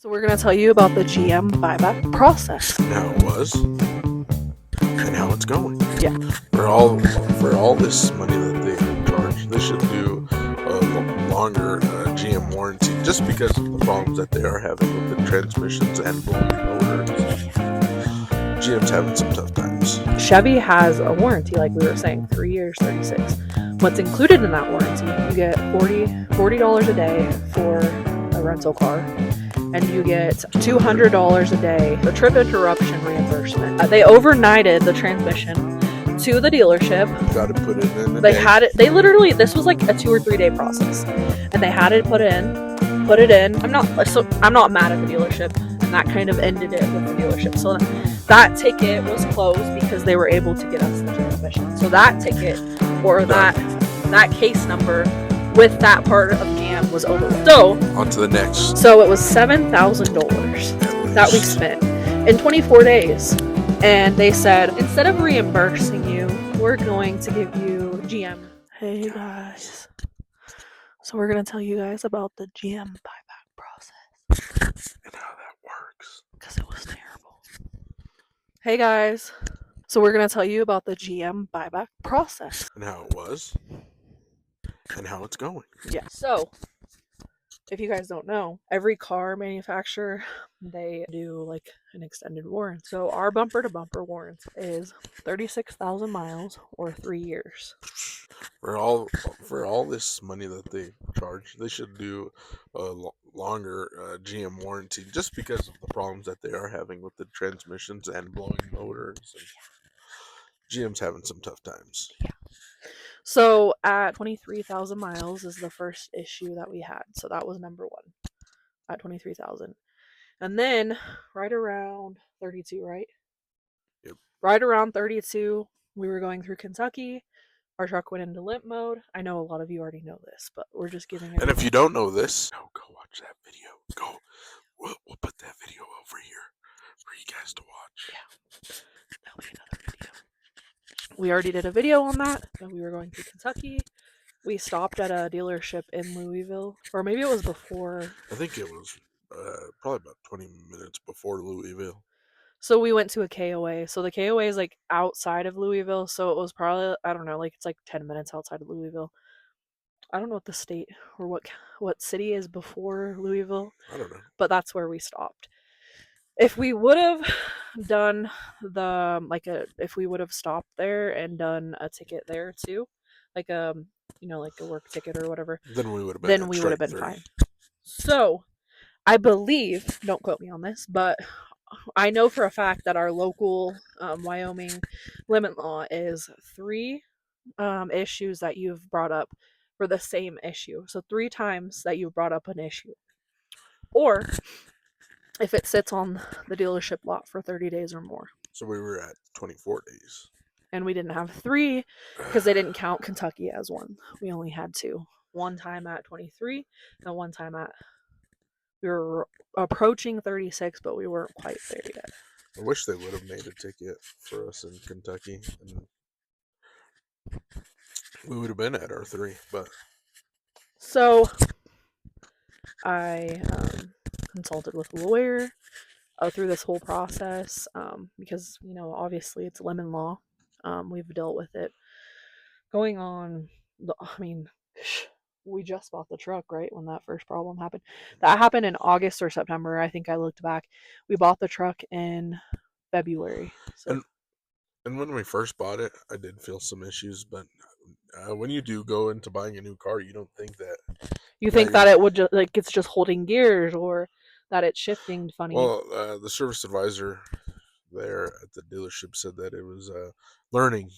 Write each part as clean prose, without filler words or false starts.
So we're going to tell you about the GM Buyback Process. And how it was, and how it's going. Yeah. For all this money that they charge, they should do a longer GM warranty, just because of the problems that they are having with the transmissions and blowing motors. GM's having some tough times. Chevy has a warranty, like we were saying, 3 years, 36. What's included in that warranty? You get $40 a day for a rental car. And you get $200 a day for trip interruption reimbursement. They overnighted the transmission to the dealership. Got to put it in. They literally, this was like a 2 or 3 day process, and they had it put it in. I'm not mad at the dealership, and that kind of ended it with the dealership. So that ticket was closed because they were able to get us the transmission. So that ticket, or that case number with that part of GM was over. So on to the next. So it was $7,000 that we spent in 24 days. And they said, instead of reimbursing you, we're going to give you GM. Hey guys. So we're going to tell you guys about the GM buyback process. And how that works. Because it was terrible. Hey guys. So we're going to tell you about the GM buyback process. And how it was. And how it's going. Yeah. So, if you guys don't know, every car manufacturer, they do like an extended warranty. So our bumper to bumper warranty is 36,000 miles or 3 years. For all this money that they charge, they should do a longer GM warranty, just because of the problems that they are having with the transmissions and blowing motors. GM's having some tough times. Yeah. So at 23,000 miles is the first issue that we had. So that was number 1 at 23,000. And then right around 32, right? Yep. Right around 32, we were going through Kentucky. Our truck went into limp mode. I know a lot of you already know this, but we're just giving it. And if you don't know this, go watch that video. We'll put that video over here for you guys to watch. Yeah. That'll be another video. We already did a video on that. We were going through Kentucky. We stopped at a dealership in Louisville, or maybe it was before. I think it was probably about 20 minutes before Louisville. So we went to a KOA. So the KOA is like outside of Louisville. So it was probably, I don't know, like it's like 10 minutes outside of Louisville. I don't know what the state or what city is before Louisville. I don't know. But that's where we stopped. If we would have done if we would have stopped there and done a ticket there too, like like a work ticket or whatever, then we would have been fine. So I believe, don't quote me on this, but I know for a fact that our local Wyoming limit law is 3 issues that you've brought up for the same issue. So 3 times that you've brought up an issue, or if it sits on the dealership lot for 30 days or more. So we were at 24 days. And we didn't have 3 because they didn't count Kentucky as one. We only had 2. One time at 23 and one time we were approaching 36, but we weren't quite there yet. I wish they would have made a ticket for us in Kentucky, and we would have been at our 3, but... So, I consulted with a lawyer through this whole process because, obviously it's lemon law. We've dealt with it going on. We just bought the truck, right, when that first problem happened. That happened in August or September. I think I looked back. We bought the truck in February. So. And when we first bought it, I did feel some issues, but when you do go into buying a new car, you don't think that... You think that it would it's just holding gears, or that it's shifting funny. Well, the service advisor there at the dealership said that it was learning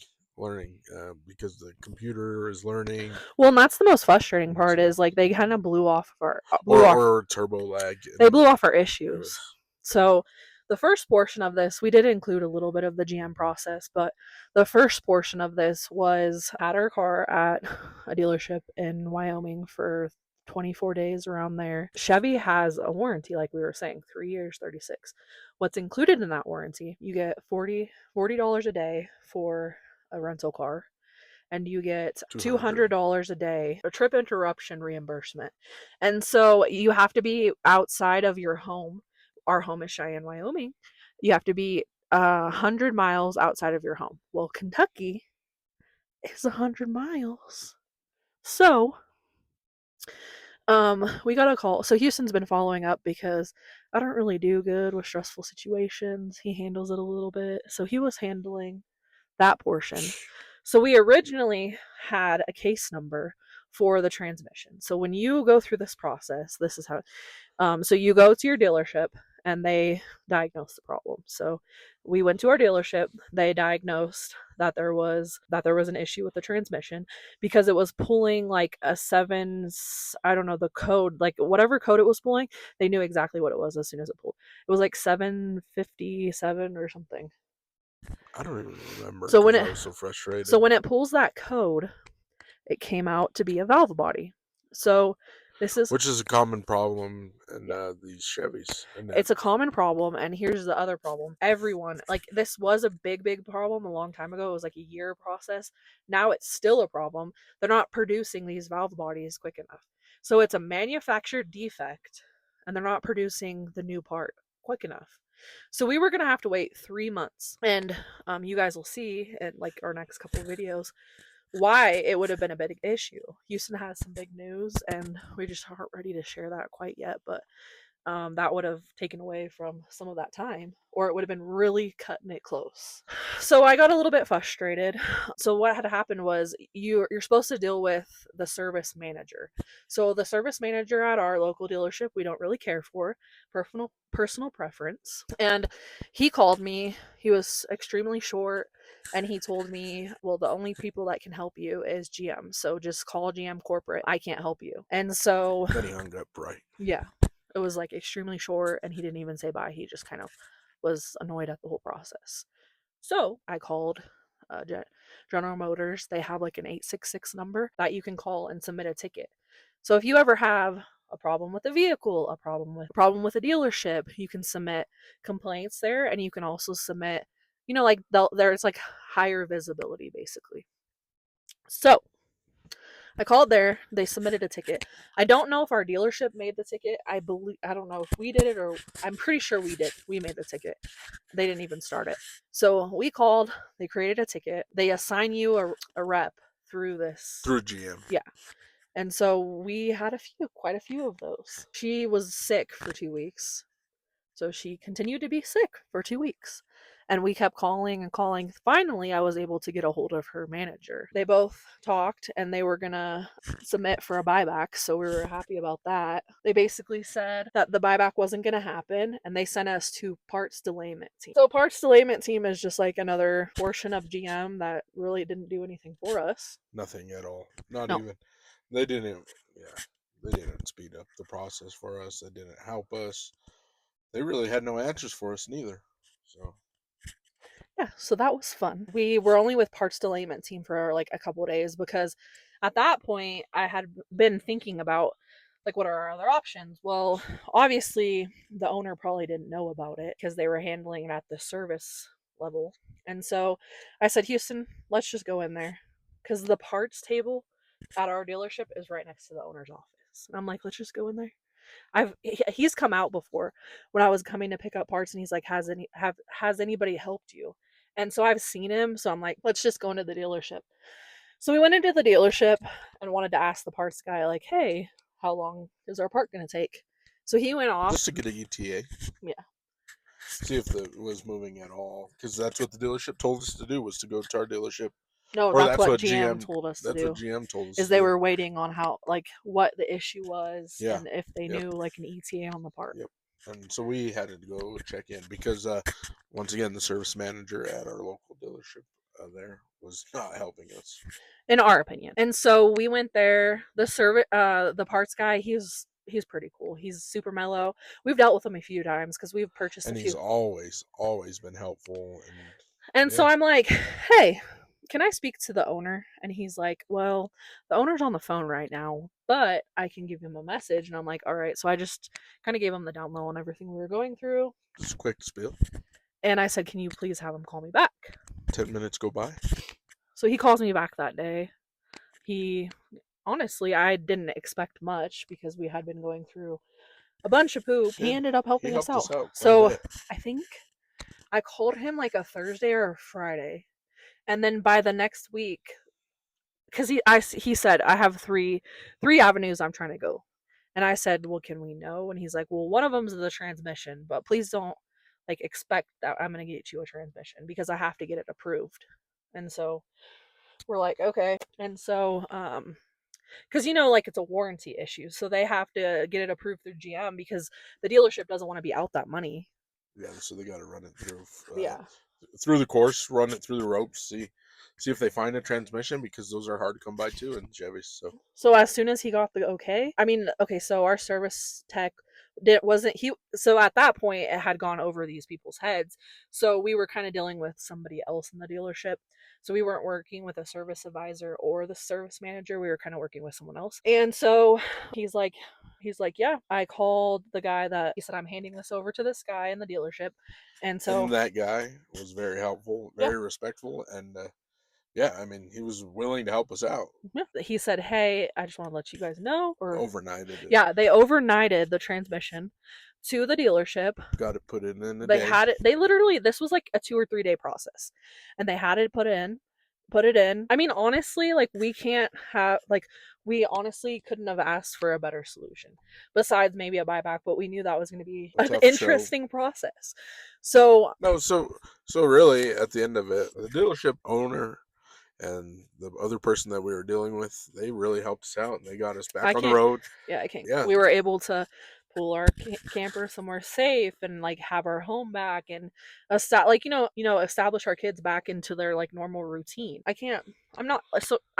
because the computer is learning. Well, and that's the most frustrating part is like they kind of blew off our or turbo lag. They blew off our issues. So the first portion of this, we did include a little bit of the GM process, but the first portion of this was at our car at a dealership in Wyoming for 24 days around there. Chevy has a warranty, like we were saying, 3 years, 36. What's included in that warranty? You get $40 a day for a rental car, and you get 200. $200 a day, a trip interruption reimbursement. And so you have to be outside of your home. Our home is Cheyenne, Wyoming. You have to be 100 miles outside of your home. Well, Kentucky is 100 miles. So, we got a call. So Houston's been following up because I don't really do good with stressful situations. He handles it a little bit. So he was handling that portion. So we originally had a case number for the transmission. So when you go through this process, this is how so you go to your dealership and they diagnose the problem. So we went to our dealership, they diagnosed that there was an issue with the transmission because it was pulling like a 7, I don't know the code, like whatever code it was pulling, they knew exactly what it was as soon as it pulled. It was like 757 or something. I don't even remember So when because it I was so so frustrated. when it pulls that code, it came out to be a valve body. So this is Which is a common problem in yeah, these Chevys. And it's a common problem, and here's the other problem. Everyone, like, this was a big problem a long time ago. It was like a year process. Now it's still a problem. They're not producing these valve bodies quick enough. So it's a manufactured defect, and they're not producing the new part quick enough. So we were going to have to wait 3 months. And you guys will see in like our next couple of videos why it would have been a big issue. Houston has some big news, and we just aren't ready to share that quite yet. But that would have taken away from some of that time, or it would have been really cutting it close. So I got a little bit frustrated. So what had happened was you're supposed to deal with the service manager. So the service manager at our local dealership, we don't really care for, personal preference. And he called me. He was extremely short. And he told me, well, the only people that can help you is GM. So just call GM corporate. I can't help you. And so, then he hung up right. yeah, it was like extremely short, and he didn't even say bye. He just kind of was annoyed at the whole process. So I called General Motors. They have like an 866 number that you can call and submit a ticket. So if you ever have a problem with a vehicle, a problem with a dealership, you can submit complaints there, and you can also submit, like there's like higher visibility basically. So I called there. They submitted a ticket. I don't know if our dealership made the ticket. I don't know if we did it, or I'm pretty sure we did. We made the ticket. They didn't even start it. So we called. They created a ticket. They assign you a rep through this. Through GM. Yeah. And so we had quite a few of those. She was sick for 2 weeks. So she continued to be sick for 2 weeks. And we kept calling and calling. Finally, I was able to get a hold of her manager. They both talked, and they were going to submit for a buyback. So we were happy about that. They basically said that the buyback wasn't going to happen, and they sent us to parts delayment team. So parts delayment team is just like another portion of GM that really didn't do anything for us. Nothing at all. Not No. even. They didn't. Yeah. They didn't speed up the process for us. They didn't help us. They really had no answers for us neither. So Yeah, so that was fun. We were only with parts delayment team for like a couple of days because at that point I had been thinking about like what are our other options. Well, obviously the owner probably didn't know about it because they were handling it at the service level. And so I said, Houston, let's just go in there because the parts table at our dealership is right next to the owner's office. And I'm like, let's just go in there. He's come out before when I was coming to pick up parts, and he's like, has anybody helped you? And so I've seen him, so I'm like, let's just go into the dealership. So we went into the dealership and wanted to ask the parts guy, like, hey, how long is our part going to take? So he went off. just to get a ETA. Yeah. See if it was moving at all. Because that's what the dealership told us to do, was to go to our dealership. No, Or that's that's what what GM GM. told us to That's what do. GM told us Is to they do. were waiting on how, like, what the issue was, Yeah. and if they Yep. knew like an ETA on the part. Yep. And so we had to go check in because once again the service manager at our local dealership there was not helping us. In our opinion. And so we went there. The parts guy, he's pretty cool. He's super mellow. We've dealt with him a few times because we've purchased And a he's few. always been helpful. And so Yeah, I'm like, hey, can I speak to the owner? And he's like, well, the owner's on the phone right now, but I can give him a message. And I'm like, all right. So I just kind of gave him the down low on everything we were going through. just a quick spiel. And I said, can you please have him call me back? 10 minutes go by. So he calls me back that day. He honestly, I didn't expect much because we had been going through a bunch of poop. He Yeah, ended up he helping us helped out. us out quite a So bit. I think I called him like a Thursday or a Friday, and then by the next week, because he said I have three avenues I'm trying to go, and I said, well, can we know? And he's like, well, one of them's the transmission, but please don't like expect that I'm gonna get you a transmission because I have to get it approved. And so we're like, okay. And so because like it's a warranty issue, so they have to get it approved through GM because the dealership doesn't want to be out that money. Yeah, so they got to run it Yeah. through the course, run it through the ropes, see if they find a transmission because those are hard to come by too in Chevys. So as soon as he got the okay, I mean, okay, so our service tech wasn't he so at that point it had gone over these people's heads. So we were kind of dealing with somebody else in the dealership. So we weren't working with a service advisor or the service manager. We were kind of working with someone else. And so he's like yeah, I called the guy that he said I'm handing this over to this guy in the dealership. And so And that guy was very helpful, yeah, very respectful, and yeah, I mean, he was willing to help us out. yeah. He said, "Hey, I just want to let you guys know." Or Overnighted it, yeah, they overnighted the transmission to the dealership. got it put in a They day. had it. They literally this was like a 2 or 3 day process, and they had it put it in. I mean, honestly, like we can't have like we honestly couldn't have asked for a better solution besides maybe a buyback, but we knew that was going to be A an tough show. interesting process. So No, so really, at the end of it, the dealership owner and the other person that we were dealing with, they really helped us out and they got us I back on the can't. road. Yeah, I can't. Yeah, We were able to pull our camper somewhere safe and like have our home back and like establish our kids back into their like normal routine. I can't. I'm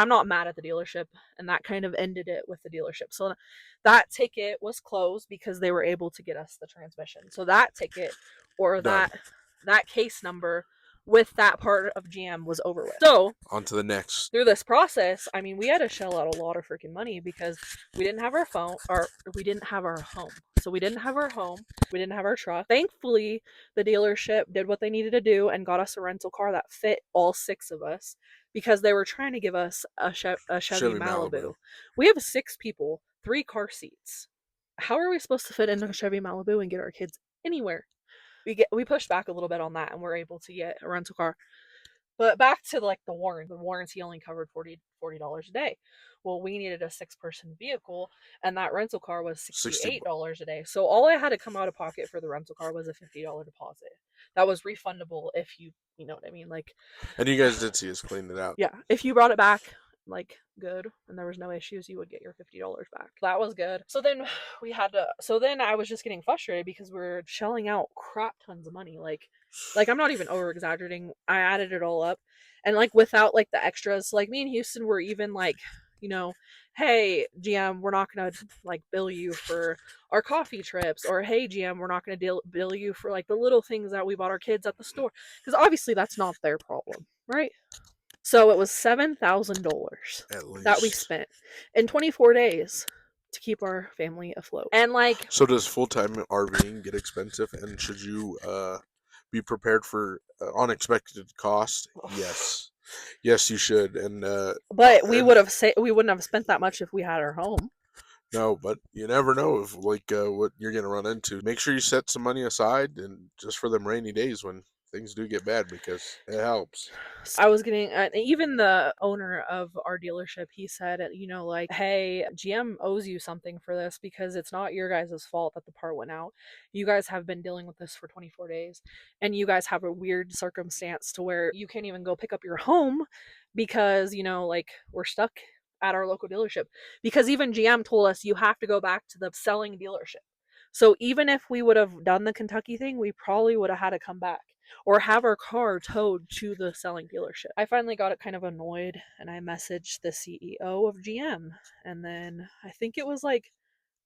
not mad at the dealership, and that kind of ended it with the dealership. So that ticket was closed because they were able to get us the transmission. So that ticket or done. that case number with that part of GM was over with. So On to the next. through this process, I mean, we had to shell out a lot of freaking money because we didn't have our phone, or we didn't have our home. So we didn't have our home, we didn't have our truck. Thankfully, the dealership did what they needed to do and got us a rental car that fit all 6 of us because they were trying to give us a Chevy Chevy Malibu. Malibu. We have 6 people, 3 car seats. How are we supposed to fit into a Chevy Malibu and get our kids anywhere? We pushed back a little bit on that and we're able to get a rental car. But back to like the warranty. The warranty only covered $40 a day. Well, we needed a 6-person vehicle, and that rental car was 60. $68 a day. So all I had to come out of pocket for the rental car was a $50 deposit. That was refundable if you know what I mean. Like, And you guys did see us clean it out. yeah, if you brought it back like good and there was no issues, you would get your $50 back. That was good. So then I was just getting frustrated because we're shelling out crap tons of money. Like I'm not even over exaggerating. I added it all up, and like without like the extras, like me and Houston were even like, hey GM, we're not gonna like bill you for our coffee trips, or hey GM, we're not gonna bill you for like the little things that we bought our kids at the store, because obviously that's not their problem, right? So it was $7,000 At that we least. spent in 24 days to keep our family afloat. And like, So does full-time RVing get expensive, and should you be prepared for unexpected costs? Yes. Yes, you should. but we And wouldn't have spent that much if we had our home. no, but you never know if like what you're gonna run into. Make sure you set some money aside and just for them rainy days when things do get bad because it helps. I was getting, even the owner of our dealership, he said, like, hey, GM owes you something for this because it's not your guys' fault that the part went out. You guys have been dealing with this for 24 days, and you guys have a weird circumstance to where you can't even go pick up your home because, like, we're stuck at our local dealership. Because even GM told us you have to go back to the selling dealership. So even if we would have done the Kentucky thing, we probably would have had to come back or have our car towed to the selling dealership. I finally got kind of annoyed and I messaged the CEO of GM. And then I think it was like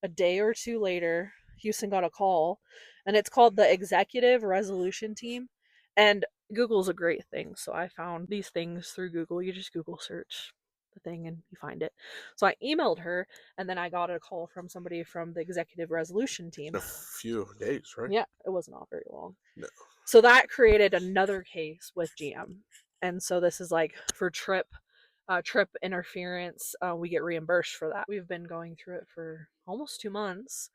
a day or two later, Houston got a call, and it's called the Executive Resolution Team. And Google's a great thing. So I found these things through Google. You just Google search the thing and you find it. So I emailed her, and then I got a call from somebody from the Executive Resolution In Team. a few days, right? Yeah, it was not very long. No. So that created another case with GM. and so this is like for trip interference. We get reimbursed for that. We've been going through it for almost 2 months.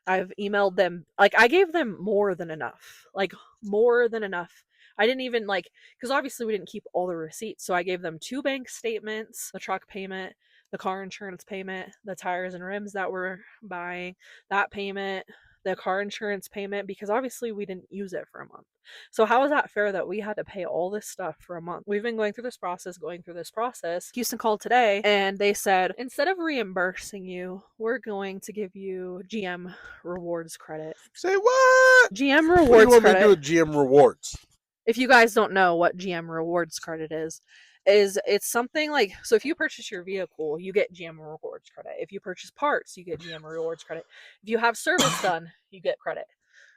I've emailed them, like, I gave them more than enough, like, more than enough. I didn't even, like, because obviously we didn't keep all the receipts. So I gave them 2 bank statements, the truck payment, the car insurance payment, the tires and rims that we're buying, that payment, the car insurance payment, because obviously we didn't use it for a month. So how is that fair that we had to pay all this stuff for a month? We've been going through this process, Houston called today and they said, instead of reimbursing you, we're going to give you GM rewards credit. Say what? GM What do you rewards want me to do credit. with GM rewards? If you guys don't know what GM rewards credit is it's something like, so if you purchase your vehicle, you get GM rewards credit. If you purchase parts, you get GM rewards credit. If you have service done, you get credit.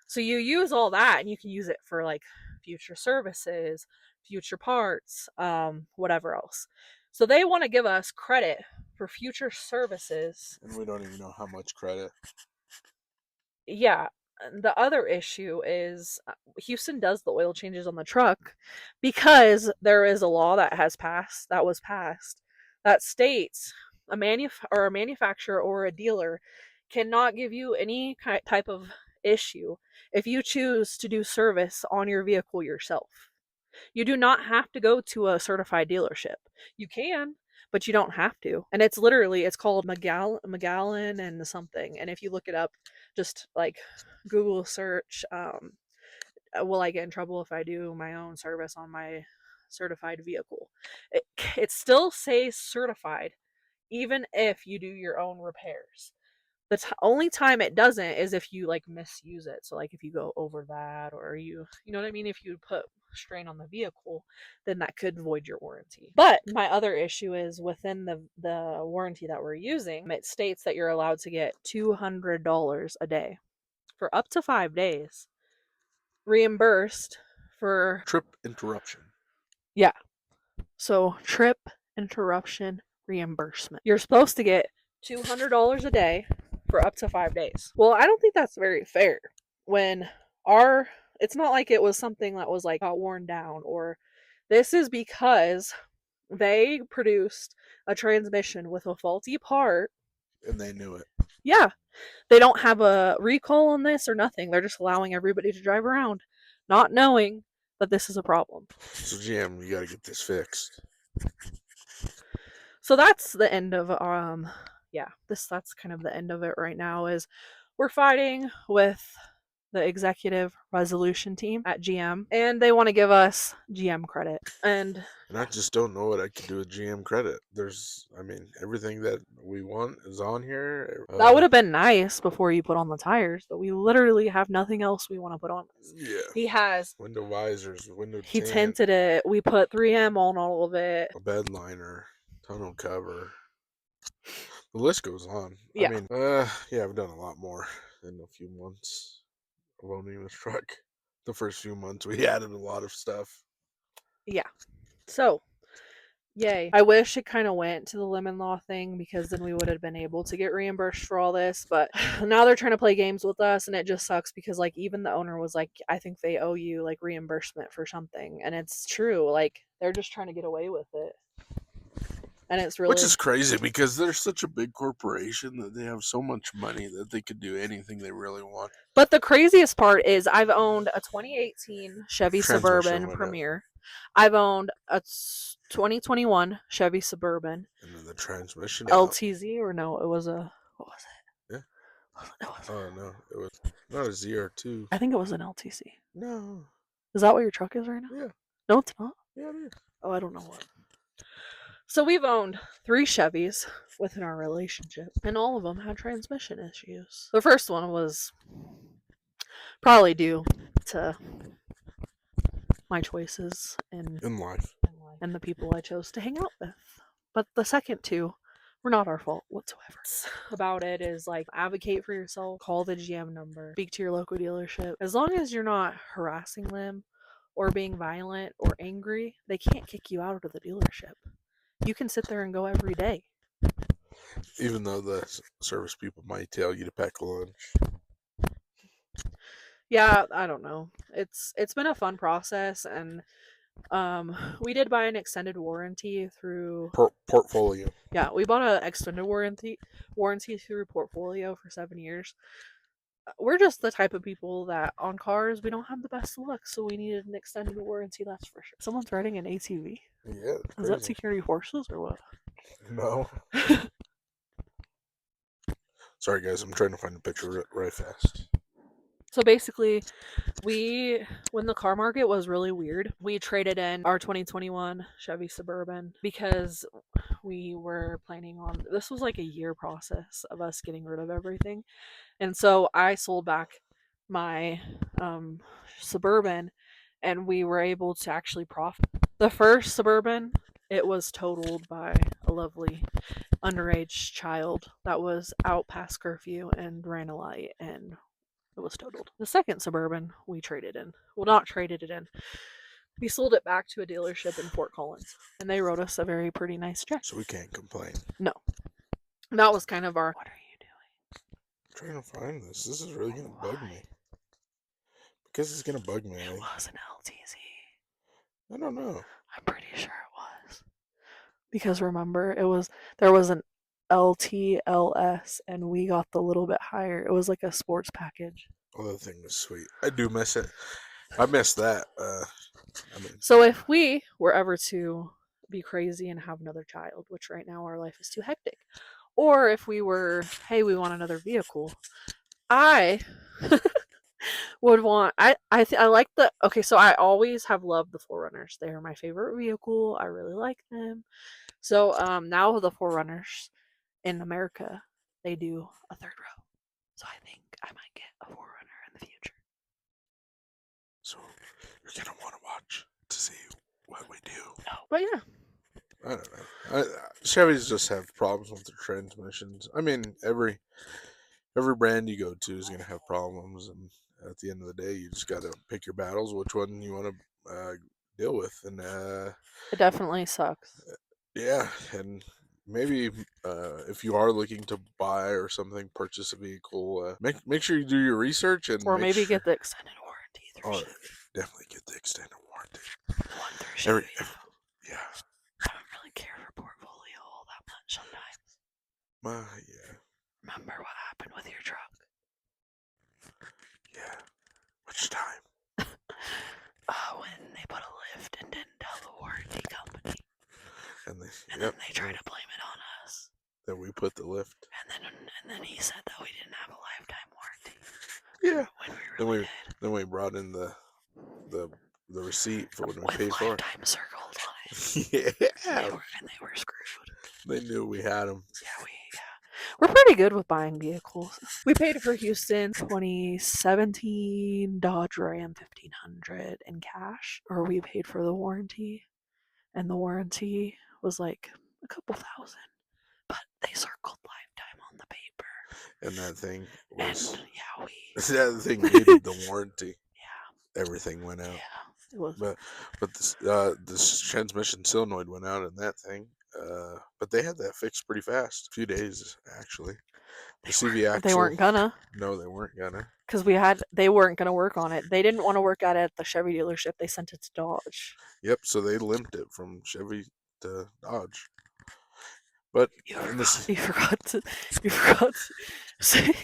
So you use all that and you can use it for like future services, future parts, whatever else. So they want to give us credit for future services. And we don't even know how much credit. Yeah. The other issue is Houston does the oil changes on the truck because there is a law that was passed that states a manufacturer or a dealer cannot give you any type of issue if you choose to do service on your vehicle yourself. You do not have to go to a certified dealership. You can, but you don't have to. And it's called McGallen and something. And if you look it up, just like Google search, will I get in trouble if I do my own service on my certified vehicle? It still says certified, even if you do your own repairs. The only time it doesn't is if you like misuse it. So like if you go over that, or you know what I mean, if you put strain on the vehicle, then that could void your warranty. But my other issue is within the warranty that we're using, it states that you're allowed to get $200 a day for up to 5 days reimbursed for Trip interruption. yeah. So trip interruption reimbursement. You're supposed to get $200 a day for up to 5 days. Well, I don't think that's very fair when it's not like it was something that was like got worn down, or this is because they produced a transmission with a faulty part And they knew it. Yeah. They don't have a recall on this or nothing. They're just allowing everybody to drive around not knowing that this is a problem. So GM, you gotta get this fixed. So that's the end of that's kind of the end of it right now. Is we're fighting with the executive resolution team at GM, and they want to give us GM credit. And I just don't know what I can do with GM credit. Everything that we want is on here. that would have been nice before you put on the tires, but we literally have nothing else we want to put on this. Yeah. He has window visors, window he tint, tinted it. We put 3M on all of it. a bed liner, tonneau cover. The list goes on. Yeah. I've done a lot more in a few months of owning this truck. The first few months we added a lot of stuff. Yeah. So, yay. I wish it kind of went to the lemon law thing, because then we would have been able to get reimbursed for all this. But now they're trying to play games with us, and it just sucks because, like, even the owner was like, I think they owe you, like, reimbursement for something. And it's true. Like, they're just trying to get away with it. And it's really. Which is crazy because they're such a big corporation that they have so much money that they could do anything they really want. But the craziest part is I've owned a 2018 Chevy Suburban Premier. I've owned a 2021 Chevy Suburban. And then the transmission. LTZ, or no, it was a. What was it? Yeah. Oh, no. It was not a ZR2. I think it was an LTC. No. Is that what your truck is right now? Yeah. No, it's not. Yeah, it is. Oh, I don't know what. So we've owned 3 Chevys within our relationship, and all of them had transmission issues. The first one was probably due to my choices in life and the people I chose to hang out with. But the second 2 were not our fault whatsoever. About it is like, advocate for yourself, call the GM number, speak to your local dealership. As long as you're not harassing them or being violent or angry, they can't kick you out of the dealership. You can sit there and go every day. Even though the service people might tell you to pack lunch. Yeah, I don't know. It's been a fun process, and We did buy an extended warranty through. Portfolio. Yeah, we bought an extended warranty through Portfolio for 7 years. We're just the type of people that on cars we don't have the best luck, so we needed an extended warranty. That's for sure. Someone's riding an ATV. Yeah, it's Is that crazy. security forces or what? No. Sorry, guys. I'm trying to find a picture right fast. So basically, when the car market was really weird, we traded in our 2021 Chevy Suburban because we were planning on this was like a year process of us getting rid of everything. And so I sold back my Suburban and we were able to actually profit. The first Suburban, it was totaled by a lovely underage child that was out past curfew and ran a light, and it was totaled. The second Suburban we traded in. Well, not traded it in. We sold it back to a dealership in Fort Collins, and they wrote us a very pretty nice check. So we can't complain. No. That was kind of our. What are you doing? I'm trying to find this. This is really gonna bug me. Because it's gonna bug me. It was an LTZ. I don't know. I'm pretty sure it was. Because remember, there was an LTLS, and we got the little bit higher. It was like a sports package. Oh, that thing was sweet. I do miss it. I miss that. So if we were ever to be crazy and have another child, which right now our life is too hectic, or if we were, hey, we want another vehicle, I would want. I like the. Okay, so I always have loved the 4Runners. They are my favorite vehicle. I really like them. So now the 4Runners in America, they do a third row. So I think I might get a 4Runner in the future. So you're gonna want to watch to see what we do. No, but yeah. I don't know. Chevys just have problems with their transmissions. I mean, every brand you go to is gonna have problems, and at the end of the day, you just gotta pick your battles, which one you want to deal with, and It definitely sucks. yeah, and maybe if you are looking to buy or something, purchase a vehicle, make sure you do your research and Or make maybe sure. get the extended warranty through Oh, Chevy. definitely get the extended warranty. The one through Chevy. Yeah. I don't really care for Portfolio all that much sometimes. Yeah. Remember what happened with your truck? Yeah. Which time? When they put a lift and didn't tell the warranty company. And then they try to blame it on us. That we put the lift. And then he said that we didn't have a lifetime warranty. Yeah. When we really did. Then we brought in the receipt for when we with paid for it. lifetime circled on it. Yeah. And they were screwed. They knew we had them. Yeah, we're pretty good with buying vehicles. We paid for Houston 2017 Dodge Ram 1500 in cash, or we paid for the warranty, and the warranty was like a couple thousand, but they circled lifetime on the paper. And that thing was. And yeah, that thing needed the warranty. Yeah. Everything went out. Yeah, it was. But this transmission solenoid went out in that thing. But they had that fixed pretty fast. A few days, actually. The CV axle. They weren't gonna. No, they weren't gonna. Because they weren't gonna work on it. They didn't want to work at it at the Chevy dealership. They sent it to Dodge. Yep. So they limped it from Chevy to Dodge. But you forgot to say.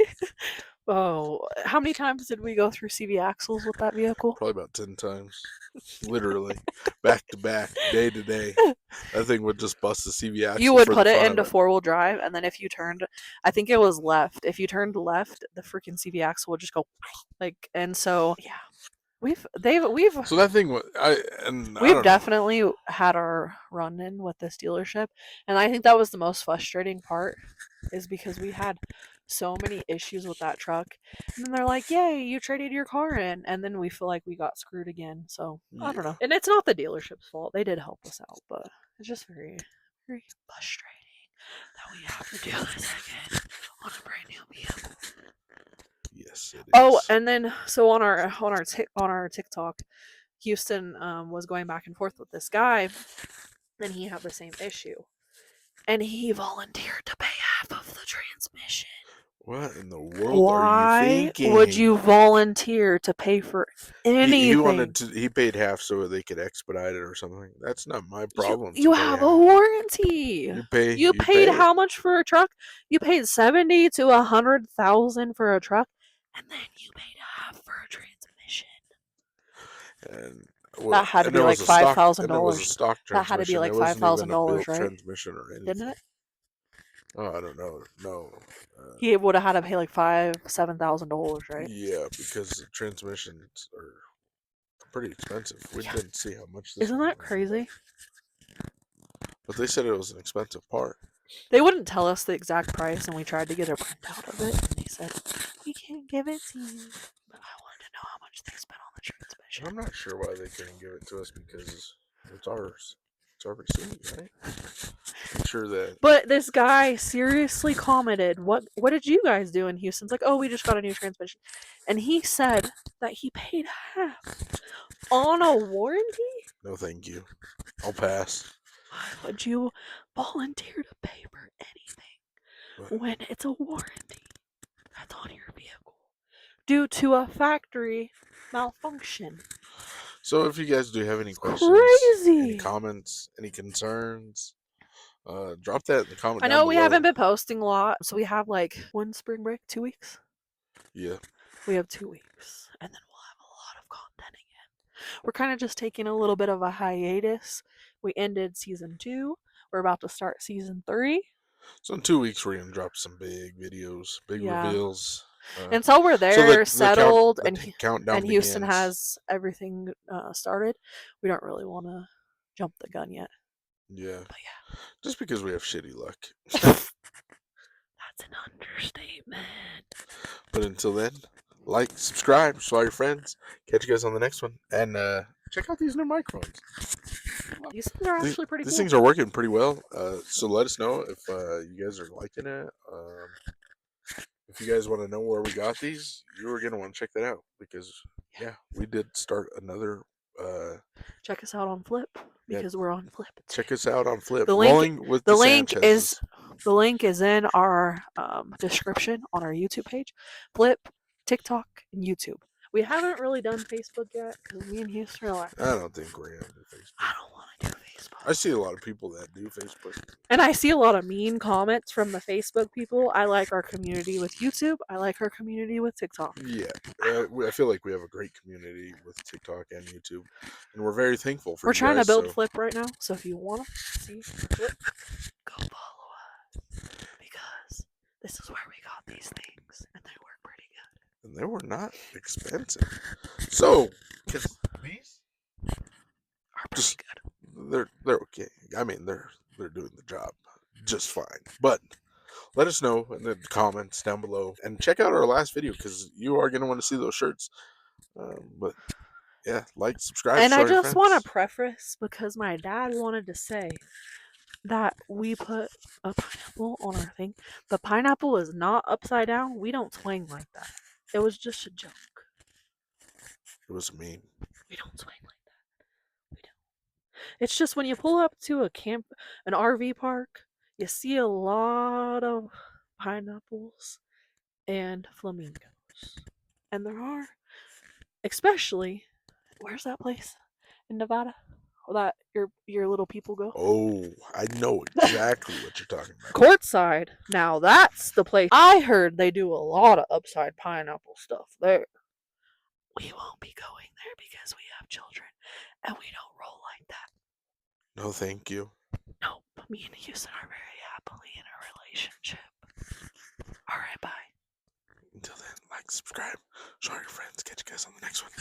Oh, how many times did we go through CV axles with that vehicle? Probably about 10 times. Literally, back to back, day to day. That thing would just bust the CV axle. You would put it into 4-wheel drive, and then if you turned, I think it was left. If you turned left, the freaking CV axle would just go like. And so yeah, we've. So that thing was. We've definitely had our run in with this dealership, and I think that was the most frustrating part, is because we had so many issues with that truck, and then they're like, "Yay, you traded your car in," and then we feel like we got screwed again. So yeah. I don't know, and it's not the dealership's fault; they did help us out, but it's just very, very frustrating that we have to do this again on a brand new vehicle. Yes, it is. Oh, and then so on our TikTok, Houston was going back and forth with this guy, and he had the same issue, and he volunteered to pay half of the transmission. What in the world are you Why would thinking? you volunteer to pay for He wanted anything? to. He paid half so they could expedite it or something. That's not my problem to You pay have a half. warranty. You pay. You You paid pay. how much for a truck? You paid 70 to 100,000 for a truck, and then you paid half for a transmission. And That had to and be there like was a five stock, thousand and it was a dollars. stock That had to be transmission. like It five wasn't even thousand a dollars, built right? transmission or Didn't anything. it? Oh, I don't know. No. He would have had to pay like $7,000, right? Yeah, because the transmissions are pretty expensive. We Yeah. didn't see how much this Isn't one that was, crazy? but they said it was an expensive part. They wouldn't tell us the exact price, and we tried to get a printout of it, and they said, "We can't give it to you." But I wanted to know how much they spent on the transmission. I'm not sure why they couldn't give it to us because it's ours. It's our receipt, right? I'm sure that. But this guy seriously commented, "What did you guys do in Houston?" It's like, "Oh, we just got a new transmission," and he said that he paid half on a warranty. No, thank you. I'll pass. Why would you volunteer to pay for anything But, when it's a warranty that's on your vehicle due to a factory malfunction? so if you guys do have any It's questions, any crazy. comments, any concerns, drop that in the comment I down know we haven't below. been posting a lot, so we have like one spring break, 2 weeks. Yeah. We have 2 weeks, and then we'll have a lot of content again. We're kind of just taking a little bit of a hiatus. We ended season 2. We're about to start season 3. So in 2 weeks we're gonna drop some big videos, big Yeah. reveals. Until we're So that there, the count settled, the countdown and Houston begins. has everything started, we don't really want to jump the gun yet. Yeah. But yeah, Just because we have shitty luck. that's an understatement. But until then, like, subscribe, show all your friends. Catch you guys on the next one, and check out these new microphones. These things are actually pretty These cool. things are working pretty well. So let us know if you guys are liking it. If you guys want to know where we got these, you're gonna want to check that out because yeah, we did start another. Check us out on Flip Yeah, because we're on Flip. check us out on Flip. The link, Rolling with the the link is, Sanchez's. the link is in our description on our YouTube page, Flip, TikTok, and YouTube. We haven't really done Facebook yet because me and Houston are like, I don't think we're gonna do Facebook. I don't want to do I Facebook. see a lot of people that do Facebook. And I see a lot of mean comments from the Facebook people. I like our community with YouTube. I like our community with TikTok. Yeah, I feel like we have a great community with TikTok and YouTube, and we're very thankful for We're you trying to guys. build So Flip right now. So if you want to see Flip, go follow us because this is where we got these things and they work pretty good. and they were not expensive. So, because these Are pretty just good. they're okay. I mean, they're doing the job just fine. But let us know in the comments down below, and check out our last video because you are gonna want to see those shirts. But yeah, like, subscribe, And show I your just want friends. to preface because my dad wanted to say that we put a pineapple on our thing. The pineapple is not upside down. We don't swing like that. It was just a joke. It was mean. We don't swing like that. We don't. It's just when you pull up to an RV park, you see a lot of pineapples and flamingos. And there are, especially, where's that place in Nevada? That your little people go? Oh, I know exactly what you're talking about. Courtside. Now that's the place. I heard they do a lot of upside pineapple stuff there. We won't be going there because we have children and we don't roll like that. No, thank you. Nope. Me and Houston are very happily in a relationship. Alright, bye. Until then, like, subscribe, show your friends. Catch you guys on the next one.